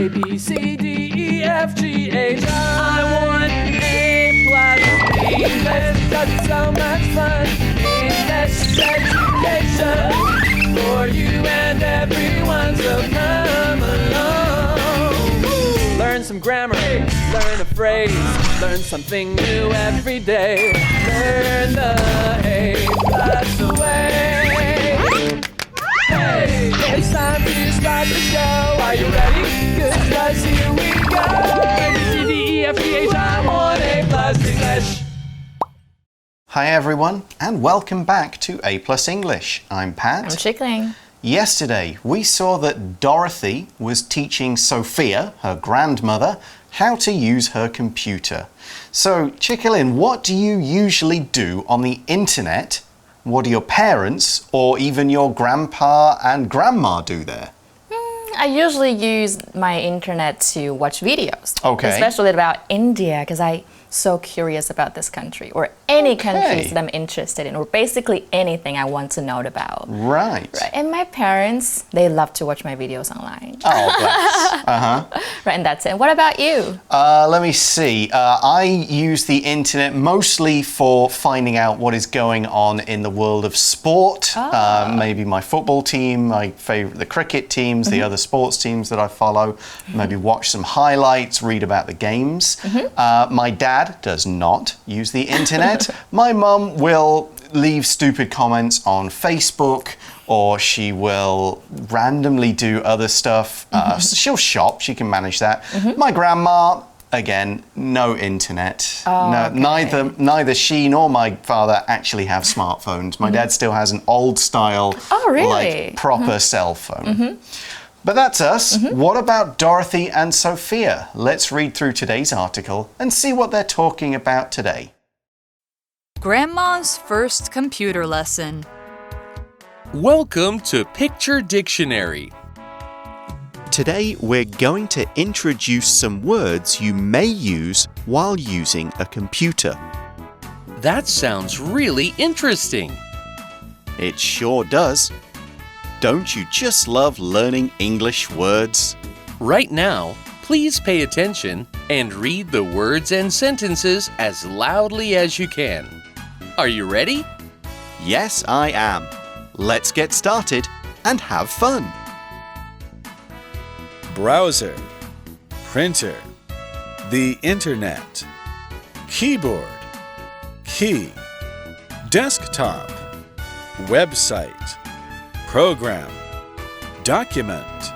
A, B, C, D, E, F, G, H. I want A plus B. That's so much fun. English education for you and everyone, so come along. Learn some grammar, learn a phrase, learn something new every day. Learn the A plus way. Hey, it's time to start the show. Are you ready? Good, 'cause here we go. A-B-C-D-E-F-G-H, I want A plus English. Hi everyone, and welcome back to A Plus English. I'm Pat. I'm Chickling. Yesterday, we saw that Dorothy was teaching Sophia, her grandmother, how to use her computer. So, Chickling, what do you usually do on the internet? What do your parents or even your grandpa and grandma do there? I usually use my internet to watch videos. Okay. Especially about India, because I'm so curious about this country, or any countries that I'm interested in, or basically anything I want to know about. Right. And my parents, they love to watch my videos online. Oh, bless. Right, and that's it. What about you? Let me see. I use the internet mostly for finding out what is going on in the world of sport. Maybe my football team, my favorite, the cricket teams, the other sports teams that I follow. Maybe watch some highlights, read about the games. My dad does not use the internet. My mum will leave stupid comments on Facebook, or she will randomly do other stuff. She'll shop, she can manage that. My grandma, again, no internet. Neither she nor my father actually have smartphones. My dad still has an old style, like proper cell phone. But that's us. What about Dorothy and Sophia? Let's read through today's article and see what they're talking about today. Grandma's first computer lesson. Welcome to Picture Dictionary. Today we're going to introduce some words you may use while using a computer. That sounds really interesting. It sure does. Don't you just love learning English words? Right now, please pay attention and read the words and sentences as loudly as you can. Are you ready? Yes, I am. Let's get started and have fun. Browser, printer, the internet, keyboard, key, desktop, website, program, document,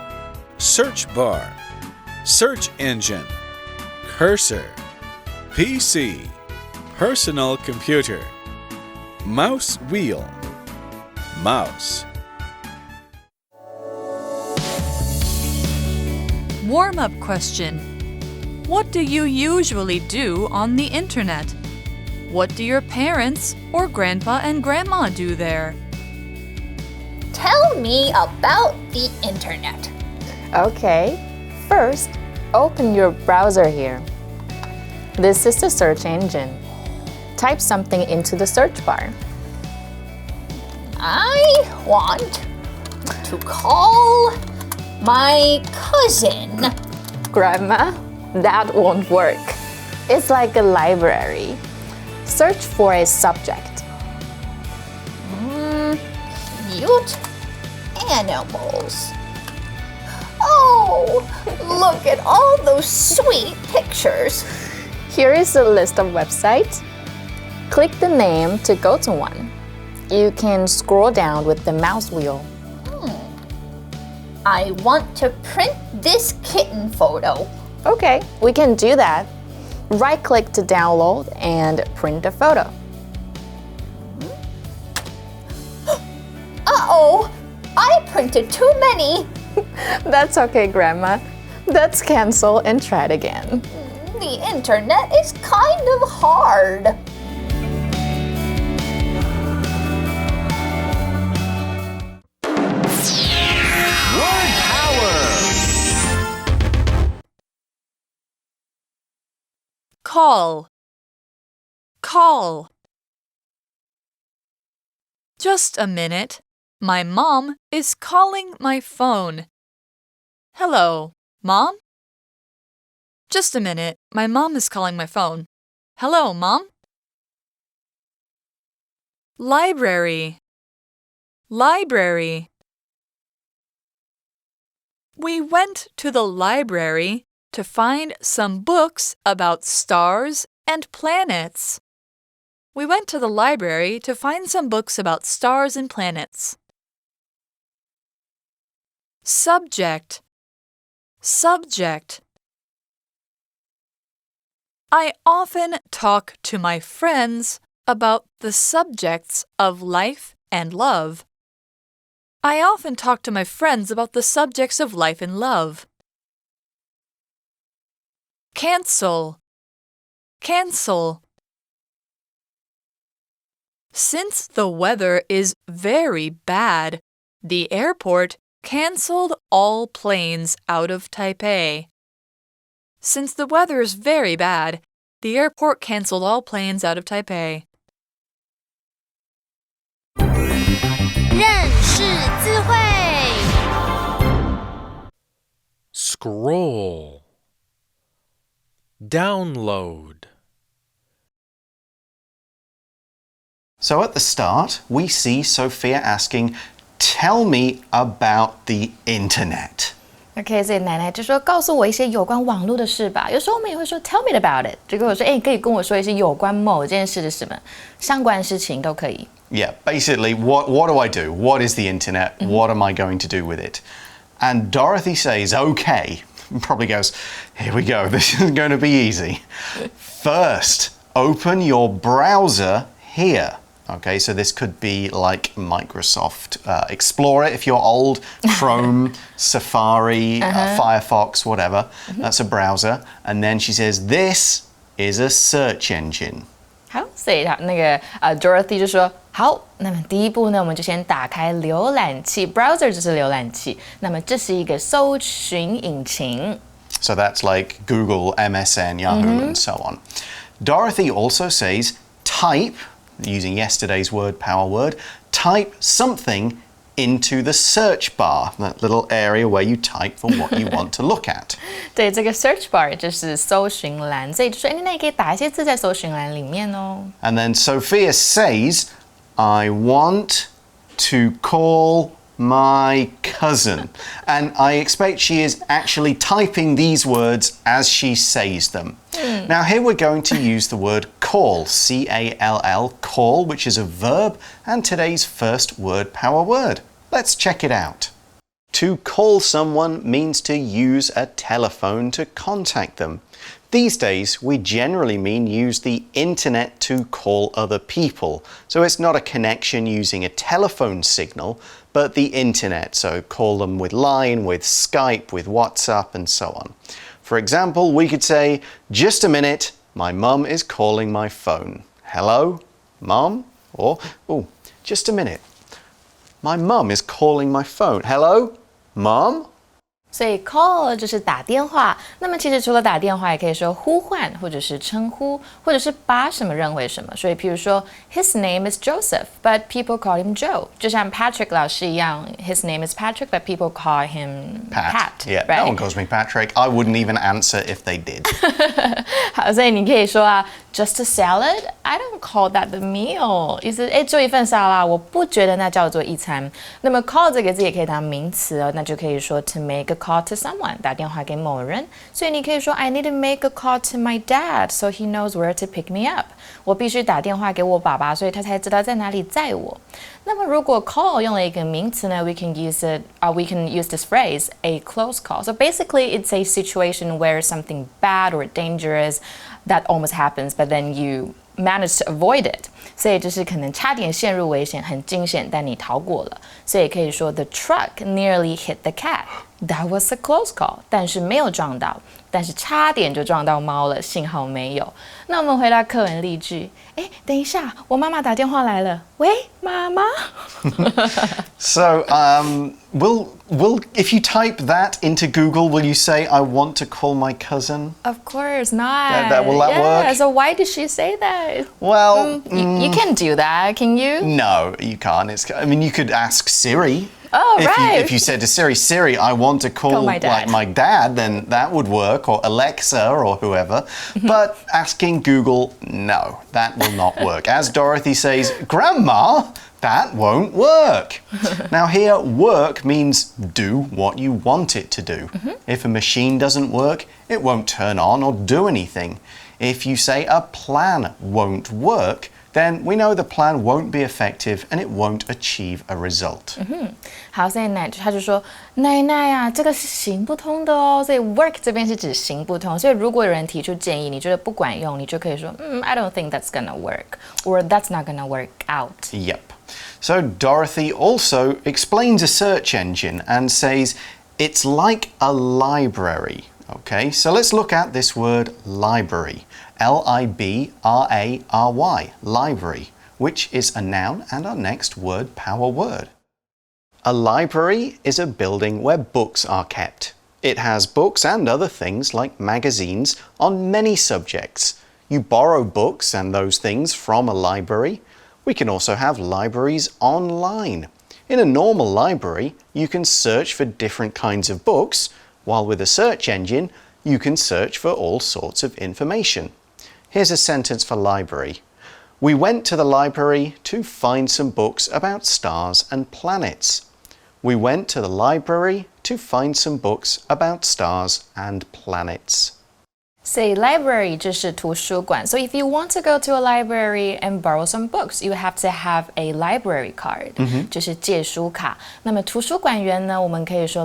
search bar, search engine, cursor, PC, personal computer, mouse wheel, mouse. Warm-up question. What do you usually do on the internet? What do your parents or grandpa and grandma do there? Tell me about the internet. Okay. First, open your browser here. This is the search engine. Type something into the search bar. I want to call my cousin. Grandma, that won't work. It's like a library. Search for a subject. Cute animals. Oh, look at all those sweet pictures. Here is a list of websites. Click the name to go to one. You can scroll down with the mouse wheel. I want to print this kitten photo. Okay, we can do that. Right-click to download and print the photo. Uh-oh, I printed too many. That's okay, Grandma. Let's cancel and try it again. The internet is kind of hard. Word power! Call. Call. Just a minute. My mom is calling my phone. Hello, Mom? Just a minute. My mom is calling my phone. Hello, Mom? Library. Library. We went to the library to find some books about stars and planets. We went to the library to find some books about stars and planets. Subject. Subject. I often talk to my friends about the subjects of life and love. I often talk to my friends about the subjects of life and love. Cancel. Cancel. Since the weather is very bad, the airport canceled all planes out of Taipei. Since the weather is very bad, the airport canceled all planes out of Taipei. 认识字汇 Scroll. Download. So at the start, we see Sophia asking, "Tell me about the internet." OK， 所以奶奶就说告诉我一些有关网络的事吧。有时候我们也会说 Tell me about it， 就跟我说，可以跟我说一些有关某件事的什么相关事情都可以。Yeah, basically, what do I do? What is the internet? What am I going to do with it? And Dorothy says, "Okay." Probably goes, "Here we go. This is going to be easy. First, open your browser here." Okay, so this could be like Microsoft Explorer if you're old, Chrome, Safari, Firefox, whatever. That's a browser. And then she says, "This is a search engine." 好，所以那个Dorothy 就说好，那么第一步呢，我们就先打开浏览器 ，browser 就是浏览器，那么这是一个搜寻引擎。So that's like Google, MSN, Yahoo, and so on. Dorothy also says, type, using yesterday's word, power word, type something into the search bar, that little area where you type for what you want to look at. 对，这个 search bar 就是搜寻栏，所以就说，那你可以打一些字在搜寻栏里面哦。And then Sophia says, "I want to call my cousin." And I expect she is actually typing these words as she says them. Now here we're going to use the word call, C-A-L-L, call, which is a verb, and today's first word power word. Let's check it out. To call someone means to use a telephone to contact them. These days, we generally mean use the internet to call other people. So it's not a connection using a telephone signal, but the internet. So call them with Line, with Skype, with WhatsApp, and so on. For example, we could say, "Just a minute, my mum is calling my phone." Hello, Mum? Or, "Oh, just a minute. My mum is calling my phone." Hello, Mum? 所以 call 就是打电话，那么其实除了打电话，也可以说呼唤，或者是称呼，或者是把什么认为什么。所以，譬如说 ，His name is Joseph, but people call him Joe。就像 Patrick 老师一样 ，His name is Patrick, but people call him Pat. Yeah, right? no one calls me Patrick. I wouldn't even answer if they did. 好，所以你可以说啊 ，Just a salad? I don't call that the meal. 意思，就一份沙拉，我不觉得那叫做一餐。那么 call 这个字也可以当名词哦，那就可以说 to make a call to someone， 打电话给某人。所以你可以说 I need to make a call to my dad so he knows where to pick me up。我必须打电话给我爸爸，所以他才知道在哪里载我。那么如果 call 用了一个名词呢 ，we can use this phrase a close call. So basically, it's a situation where something bad or dangerous that almost happens, but then you manage to avoid it. 所以就是可能差点陷入危险，很惊险，但你逃过了。所以可以说 The truck nearly hit the cat. That was a close call. 但是没有撞到，但是差点就撞到猫了，幸好没有。那我们回到课文例句。等一下，我妈妈打电话来了。喂，妈妈。So, will if you type that into Google, will you say I want to call my cousin? Of course not. Will that work? So why did she say that? Well, you can't do that, can you? no, you can't. I mean, you could ask Siri. Oh, right. If you said to Siri, I want to call my dad. like my dad, then that would work, or Alexa or whoever. But asking Google, no, that will not work. As Dorothy says, Grandma, that won't work. Now here, work means do what you want it to do. If a machine doesn't work, it won't turn on or do anything. If you say a plan won't work, then we know the plan won't be effective and it won't achieve a result. 好，所以他就说奶奶啊，这个是行不通的哦。所以 work 这边是指行不通。所以如果有人提出建议，你觉得不管用，你就可以说I don't think that's gonna work, or that's not gonna work out. Yep. So Dorothy also explains a search engine and says it's like a library. Okay, so let's look at this word library. Library, library, which is a noun and our next word power word. A library is a building where books are kept. It has books and other things like magazines on many subjects. You borrow books and those things from a library. We can also have libraries online. In a normal library, you can search for different kinds of books, while with a search engine, you can search for all sorts of information. Here's a sentence for library. We went to the library to find some books about stars and planets. We went to the library to find some books about stars and planets. Say library 就是图书馆。So if you want to go to a library and borrow some books, you have to have a library card. 就是借书卡。那么图书馆员呢，我们可以说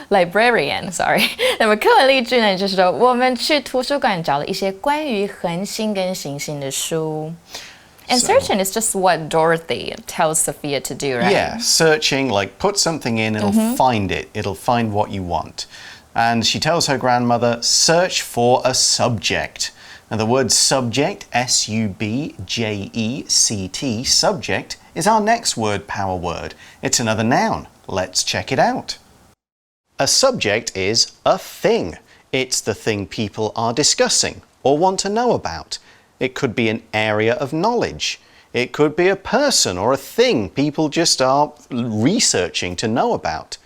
librarian, sorry. 那么课文例句呢，就是说我们去图书馆找了一些关于恒星跟行星的书。And searching is just what Dorothy tells Sophia to do, right? Yeah, searching, like put something in, it'll find it. It'll find what you want. And she tells her grandmother, search for a subject. Now the word subject, S-U-B-J-E-C-T, subject, is our next word power word. It's another noun. Let's check it out. A subject is a thing. It's the thing people are discussing or want to know about. It could be an area of knowledge. It could be a person or a thing people just are researching to know about.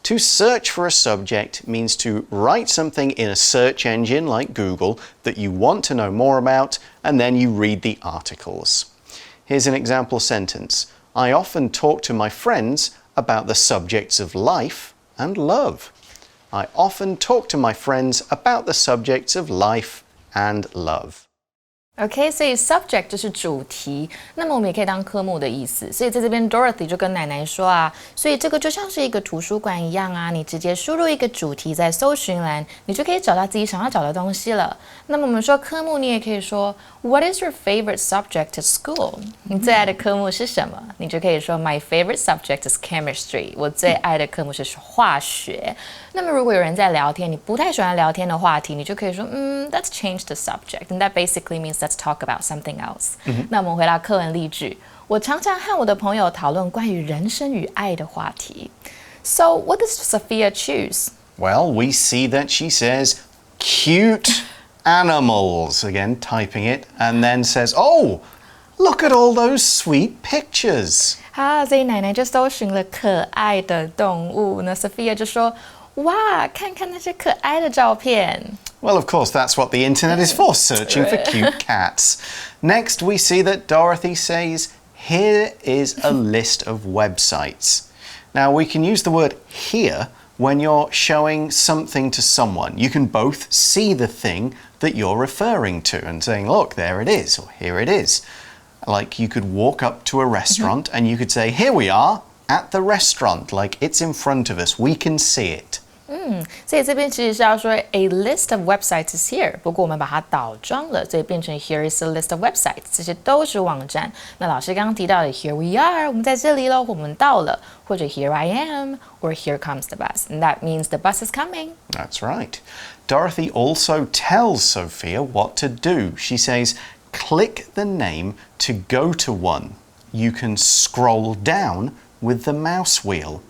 To search for a subject means to write something in a search engine like Google that you want to know more about, and then you read the articles. Here's an example sentence. I often talk to my friends about the subjects of life and love. I often talk to my friends about the subjects of life and love. OK， 所以 subject 就是主题，那么我们也可以当科目的意思。所以在这边 Dorothy 就跟奶奶说啊，所以这个就像是一个图书馆一样啊，你直接输入一个主题在搜寻栏，你就可以找到自己想要找的东西了。那么我们说科目，你也可以说 What is your favorite subject at school？ 你最爱的科目是什么？你就可以说 My favorite subject is chemistry。我最爱的科目是化学。那么如果有人在聊天，你不太喜欢聊天的话题，你就可以说Let's change the subject. And that basically means let's talk about something else. 那我们回到课文例句，我常常和我的朋友讨论关于人生与爱的话题。So what does Sophia choose? Well, we see that she says cute animals, again typing it, and then says, oh, look at all those sweet pictures. 好，所以奶奶就搜寻了可爱的动物，那 Sophia 就说哇，看看那些可爱的照片。Well, of course, that's what the internet is for, searching for cute cats. Next, we see that Dorothy says, here is a list of websites. Now, we can use the word here when you're showing something to someone. You can both see the thing that you're referring to and saying, look, there it is, or here it is. Like you could walk up to a restaurant and you could say, here we are at the restaurant, like it's in front of us, we can see it. 所以这边其实是要说 a list of websites is here， 不过我们把它倒装了，所以变成 here is a list of websites， 这些都是网站。那老师刚刚提到的 here we are， 我们在这里了，我们到了，或者 here I am， or here comes the bus， and that means the bus is coming. That's right. Dorothy also tells Sophia what to do. She says, click the name to go to one. You can scroll down with the mouse wheel.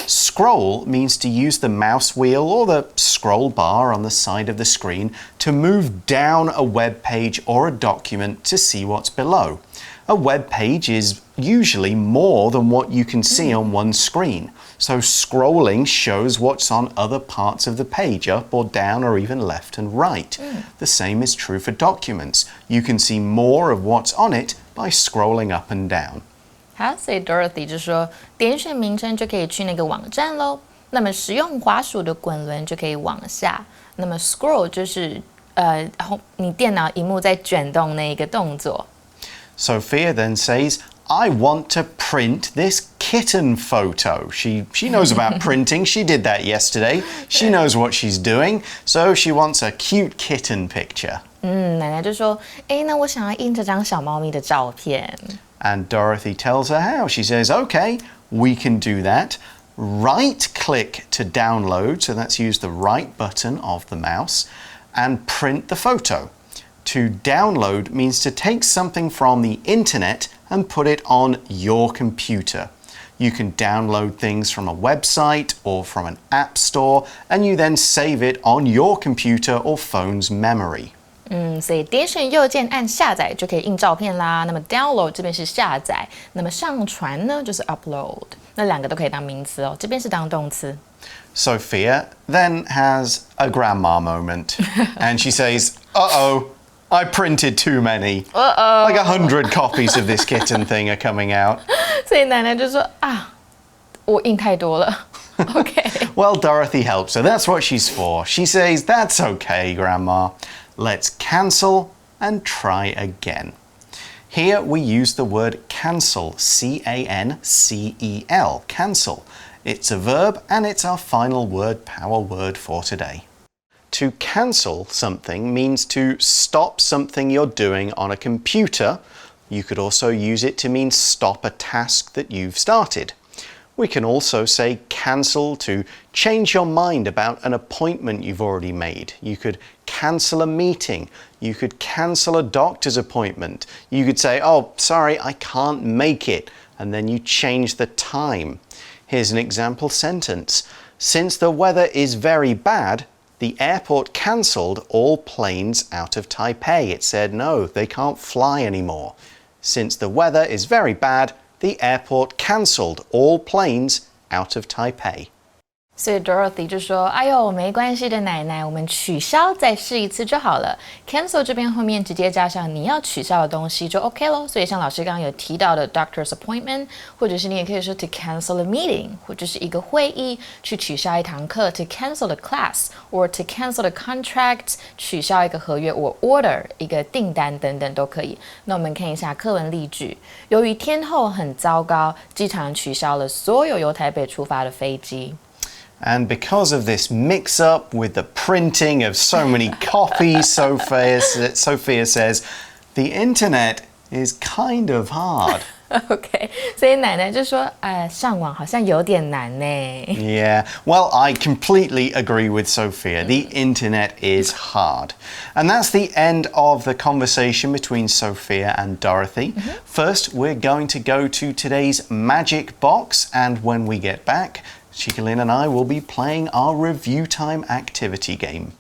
Scroll means to use the mouse wheel or the scroll bar on the side of the screen to move down a web page or a document to see what's below. A web page is usually more than what you can see on one screen. So scrolling shows what's on other parts of the page, up or down or even left and right. The same is true for documents. You can see more of what's on it by scrolling up and down. 好，所以 Dorothy 就说，点选名称就可以去那个网站咯。那么使用滑鼠的滚轮就可以往下。那么 scroll 就是你电脑荧幕在卷动那一个动作。Sophia then says, I want to print this kitten photo. She knows about printing. She did that yesterday. She knows what she's doing. So she wants a cute kitten picture. 奶奶就说，那我想要印这张小猫咪的照片。And Dorothy tells her how. She says, okay, we can do that. Right-click to download. So that's use the right button of the mouse and print the photo. To download means to take something from the internet and put it on your computer. You can download things from a website or from an app store, and you then save it on your computer or phone's memory. 所以点选右键按下载就可以印照片啦。那么 download 这边是下载，那么上传呢就是 upload， 那两个都可以当名词哦，这边是当动词。Sophia then has a grandma moment, and she says, uh-oh, I printed too many. Like 100 copies of this kitten thing are coming out. 所以奶奶就说我印太多了。Okay. Well, Dorothy helps her. That's what she's for. She says, that's okay, Grandma. Let's cancel and try again. Here we use the word cancel, C-A-N-C-E-L, cancel. It's a verb and it's our final word, power word for today. To cancel something means to stop something you're doing on a computer. You could also use it to mean stop a task that you've started. We can also say cancel to change your mind about an appointment you've already made. You could cancel a meeting. You could cancel a doctor's appointment. You could say, oh, sorry, I can't make it. And then you change the time. Here's an example sentence. Since the weather is very bad, the airport cancelled all planes out of Taipei. It said, no, they can't fly anymore. Since the weather is very bad, the airport cancelled all planes out of Taipei. 所以 Dorothy 就说：“哎呦，没关系的，奶奶，我们取消再试一次就好了。Cancel 这边后面直接加上你要取消的东西就 OK 咯。所以像老师刚刚有提到的 doctor's appointment， 或者是你也可以说 to cancel a meeting， 或者是一个会议去取消一堂课 to cancel the class，or to cancel the contract 取消一个合约 or order 一个订单等等都可以。那我们看一下课文例句：由于天候很糟糕，机场取消了所有由台北出发的飞机。” And because of this mix-up with the printing of so many copies, Sophia says, the internet is kind of hard. OK， 所以奶奶就说，上网好像有点难呢。Yeah, well, I completely agree with Sophia. The internet is hard. And that's the end of the conversation between Sophia and Dorothy. First, we're going to go to today's magic box, and when we get back, Chicolin and I will be playing our review time activity game.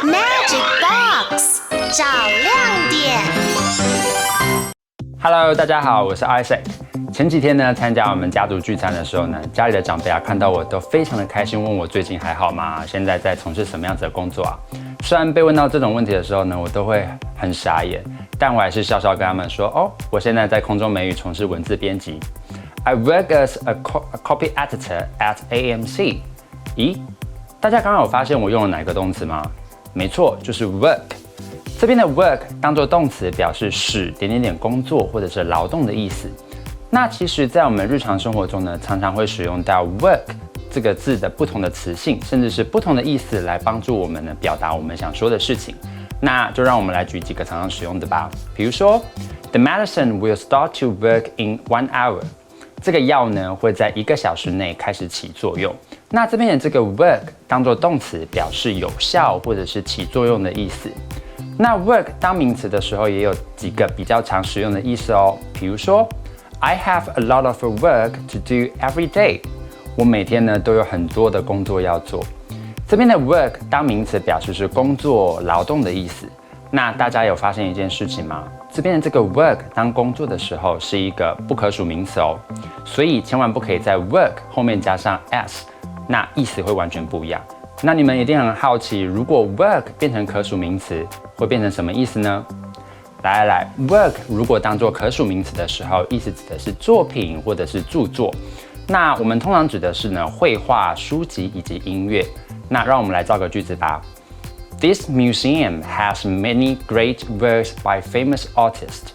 Magic Box 找亮点。Hello， 大家好，我是 Isaac。前几天呢，参加我们家族聚餐的时候呢，家里的长辈看到我都非常的开心，问我最近还好吗？现在在从事什么样子的工作啊？虽然被问到这种问题的时候呢，我都会很傻眼，但我还是笑笑跟他们说，我现在在空中美语从事文字编辑。I work as a copy editor at AMC。咦，大家刚刚有发现我用了哪个动词吗？没错，就是 work。这边的 work 当作动词，表示使工作或者是劳动的意思。那其实，在我们日常生活中呢，常常会使用到 work 这个字的不同的词性，甚至是不同的意思，来帮助我们呢表达我们想说的事情。那就让我们来举几个常常使用的吧。比如说 ，The medicine will start to work in 1 hour。这个药呢会在1个小时内开始起作用。那这边的这个 work 当作动词，表示有效或者是起作用的意思。那 work 当名词的时候，也有几个比较常使用的意思哦。比如说 ，I have a lot of work to do every day。我每天呢都有很多的工作要做。这边的 work 当名词，表示是工作、劳动的意思。那大家有发现一件事情吗？这边的这个 work 当工作的时候是一个不可数名词哦，所以千万不可以在 work 后面加上 s， 那意思会完全不一样。那你们一定很好奇，如果 work 变成可数名词，会变成什么意思呢？来 ，work 如果当作可数名词的时候，意思指的是作品或者是著作。那我们通常指的是呢绘画、书籍以及音乐。那让我们来造个句子吧。This museum has many great works by famous artists.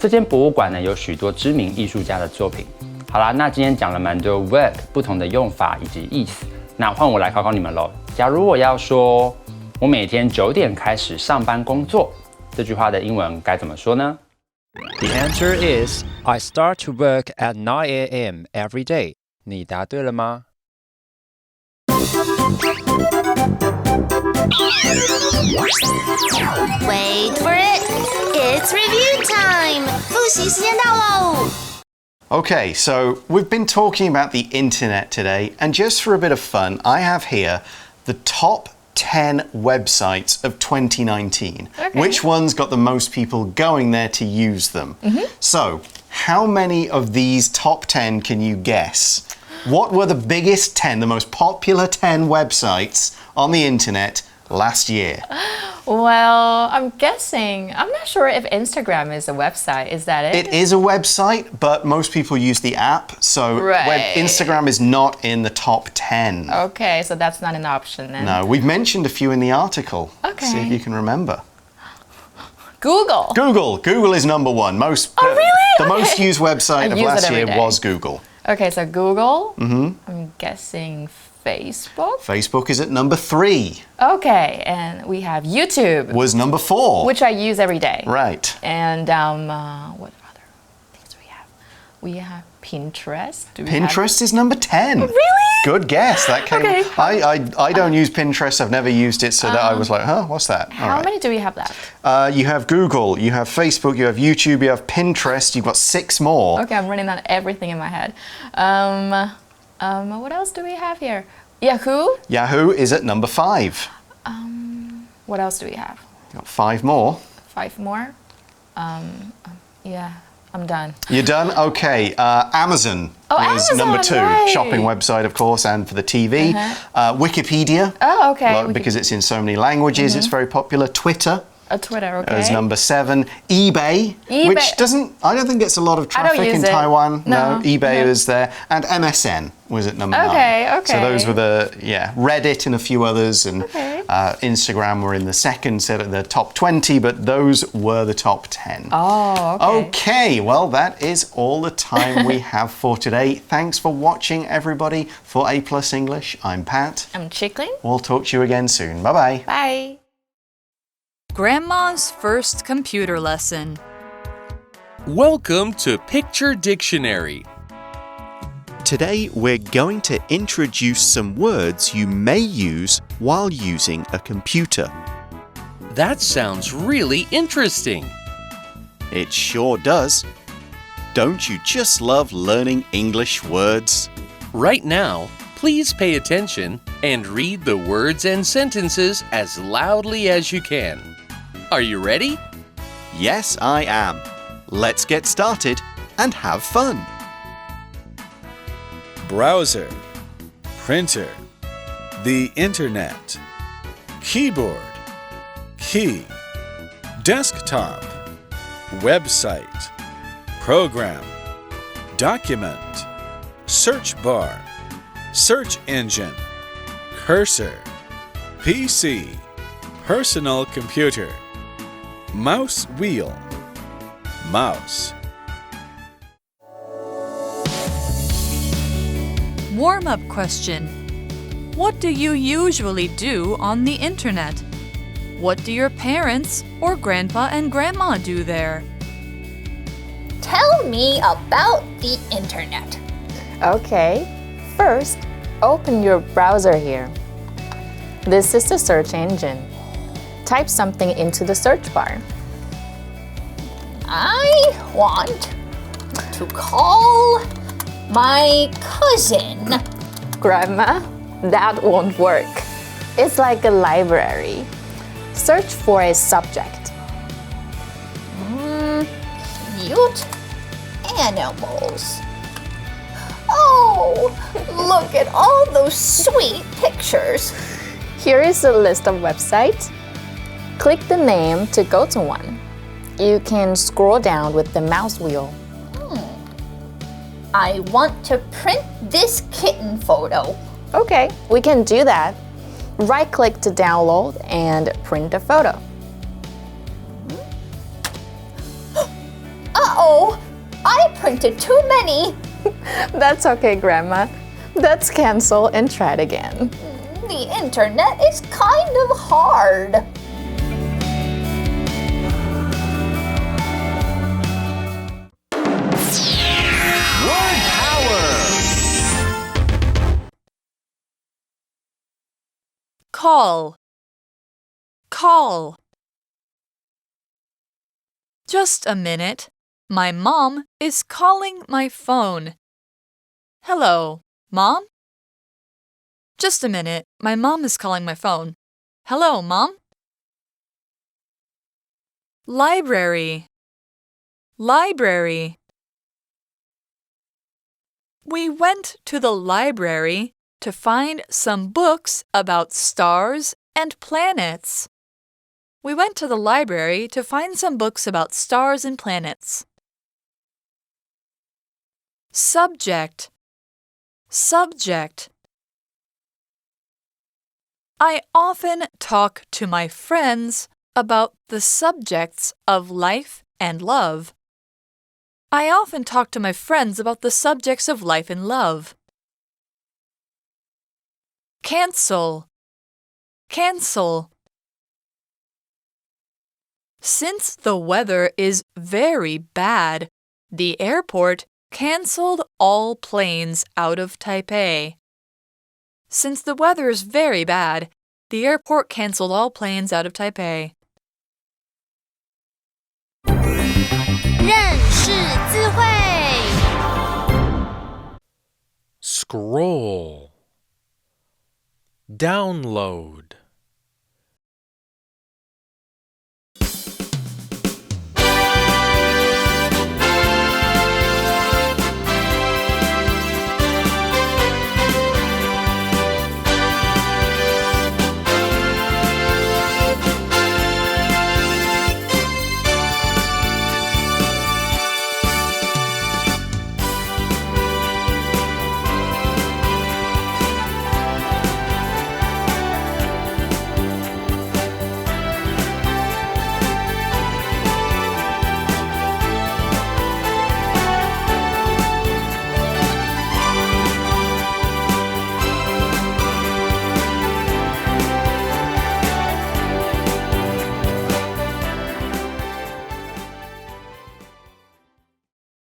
这间博物馆呢有许多知名艺术家的作品。好啦，那今天讲了蛮多 work 不同的用法以及意思。那换我来考考你们喽。假如我要说我每天9点开始上班工作，这句话的英文该怎么说呢？ The answer is I start to work at 9 a.m. every day. 你答对了吗？ Wait for it. It's review time. 复习时间到喽。Okay, so we've been talking about the internet today, and just for a bit of fun, I have here the top 10 websites of 2019. Okay. Which ones got the most people going there to use them? So, how many of these top 10 can you guess? What were the biggest 10, the most popular 10 websites on the internet last year? Well, I'm guessing. I'm not sure if Instagram is a website. Is that it? It is a website, but most people use the app, so Instagram is not in the top 10. Okay, so that's not an option then. No, we've mentioned a few in the article. Okay. See if you can remember. Google. Google is number one. Most. Oh, really? The most used website of last year day. was Google. Okay, so Google. I'm guessing Facebook. Facebook is at number 3. Okay, and we have YouTube. Was number 4. Which I use every day. Right. And what other things do we have? We have Pinterest. Pinterest is number 10. Really? Good guess. That came. Okay. I don't use Pinterest. I've never used it, so that I was like, huh, what's that? How many do we have left? You have Google, you have Facebook, you have YouTube, you have Pinterest. You've got 6 more. Okay, I'm running on everything in my head. What else do we have here? Yahoo? Yahoo is at number 5. What else do we have? Got 5 more. 5 more? Yeah, I'm done. You're done? Okay. Amazon is Amazon, number 2. right. Shopping website, of course, and for the TV. Wikipedia. Oh, okay. Because it's in so many languages, it's very popular. Twitter. Twitter, okay. Is number 7. eBay, which I don't think gets a lot of traffic in Taiwan. No, eBay is there. And MSN was at number 9. Okay. So those were Reddit and a few others, and Instagram were in the second set of the top 20, but those were the top 10. Oh, okay. Okay, well, that is all the time we have for today. Thanks for watching, everybody. For A+ English, I'm Pat. I'm Chicklin. We'll talk to you again soon. Bye-bye. Bye. Grandma's first computer lesson. Welcome to Picture Dictionary. Today, we're going to introduce some words you may use while using a computer. That sounds really interesting. It sure does. Don't you just love learning English words? Right now, please pay attention and read the words and sentences as loudly as you can. Are you ready? Yes, I am. Let's get started and have fun. Browser, printer, the internet, keyboard, key, desktop, website, program, document, search bar, search engine, cursor, PC, personal computer, mouse wheel, mouse. Warm-up question. What do you usually do on the internet? What do your parents or grandpa and grandma do there? Tell me about the internet. Okay. First, open your browser here. This is the search engine. Type something into the search bar. I want to call my cousin. Grandma, that won't work. It's like a library. Search for a subject. cute animals. Oh, look at all those sweet pictures. Here is a list of websites. Click the name to go to one. You can scroll down with the mouse wheel. I want to print this kitten photo. Okay, we can do that. Right-click to download and print a photo. Uh-oh, I printed too many. That's okay, Grandma. Let's cancel and try it again. The internet is kind of hard. Word power. Call. Call. Just a minute. My mom is calling my phone. Hello, Mom? Just a minute. My mom is calling my phone. Hello, Mom? Library. Library. We went to the library to find some books about stars and planets. We went to the library to find some books about stars and planets. Subject. Subject. I often talk to my friends about the subjects of life and love. I often talk to my friends about the subjects of life and love. Cancel. Cancel. Since the weather is very bad, the airport canceled all planes out of Taipei. Since the weather is very bad, the airport canceled all planes out of Taipei. 认识字汇 Scroll. Download.